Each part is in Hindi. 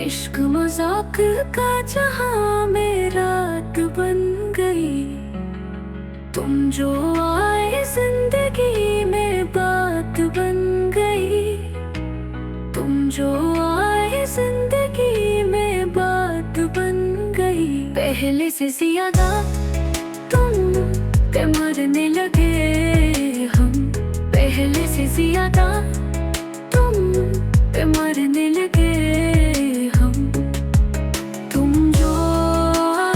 इश्क मजाक का जहां में रात बन गई। तुम जो आए जिंदगी में बात बन गई। तुम जो आए जिंदगी में बात बन गई। पहले से ज्यादा तुम पे मरने लगे हम। पहले से ज्यादा तुम पे मरने लगे हम। तुम जो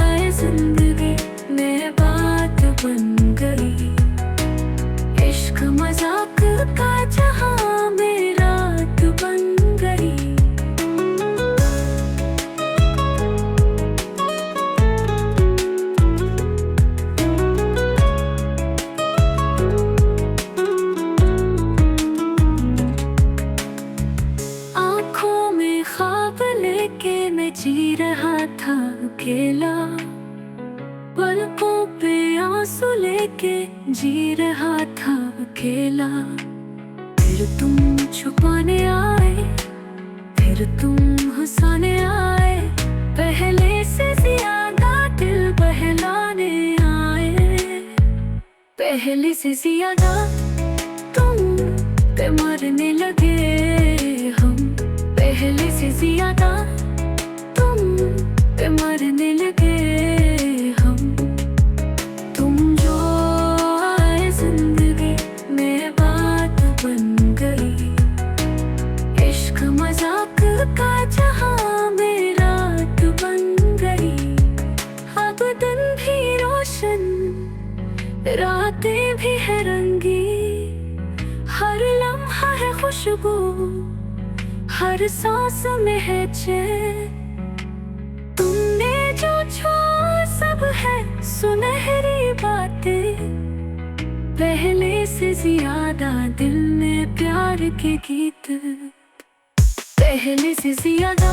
आए जिंदगी में बात बन गई। इश्क मजाक का जहां में रात बन गई। आँखों में ख्वाब लेके मैं जी रहा था अकेला। पलकों पे आंसू लेके जी रहा था अकेला। फिर तुम छुपाने आए, फिर तुम हंसाने आए। पहले से ज्यादा दिल बहलाने आए। पहले से ज्यादा तुम पे मरने लगे हम। पहले से ज्यादा तुम पे मरने लगे हम। तुम जो आए जिंदगी में बात बन गई। इश्क मजाक का जहां में रात बन गई। अब दिन भी रोशन, रातें भी है रंगी। हर लम्हा है खुशबू, हर सांस में है चैन। तुमने जो छुआ सब है सुनहरी बातें। पहले से ज्यादा दिल में प्यार के गीत। पहले से ज्यादा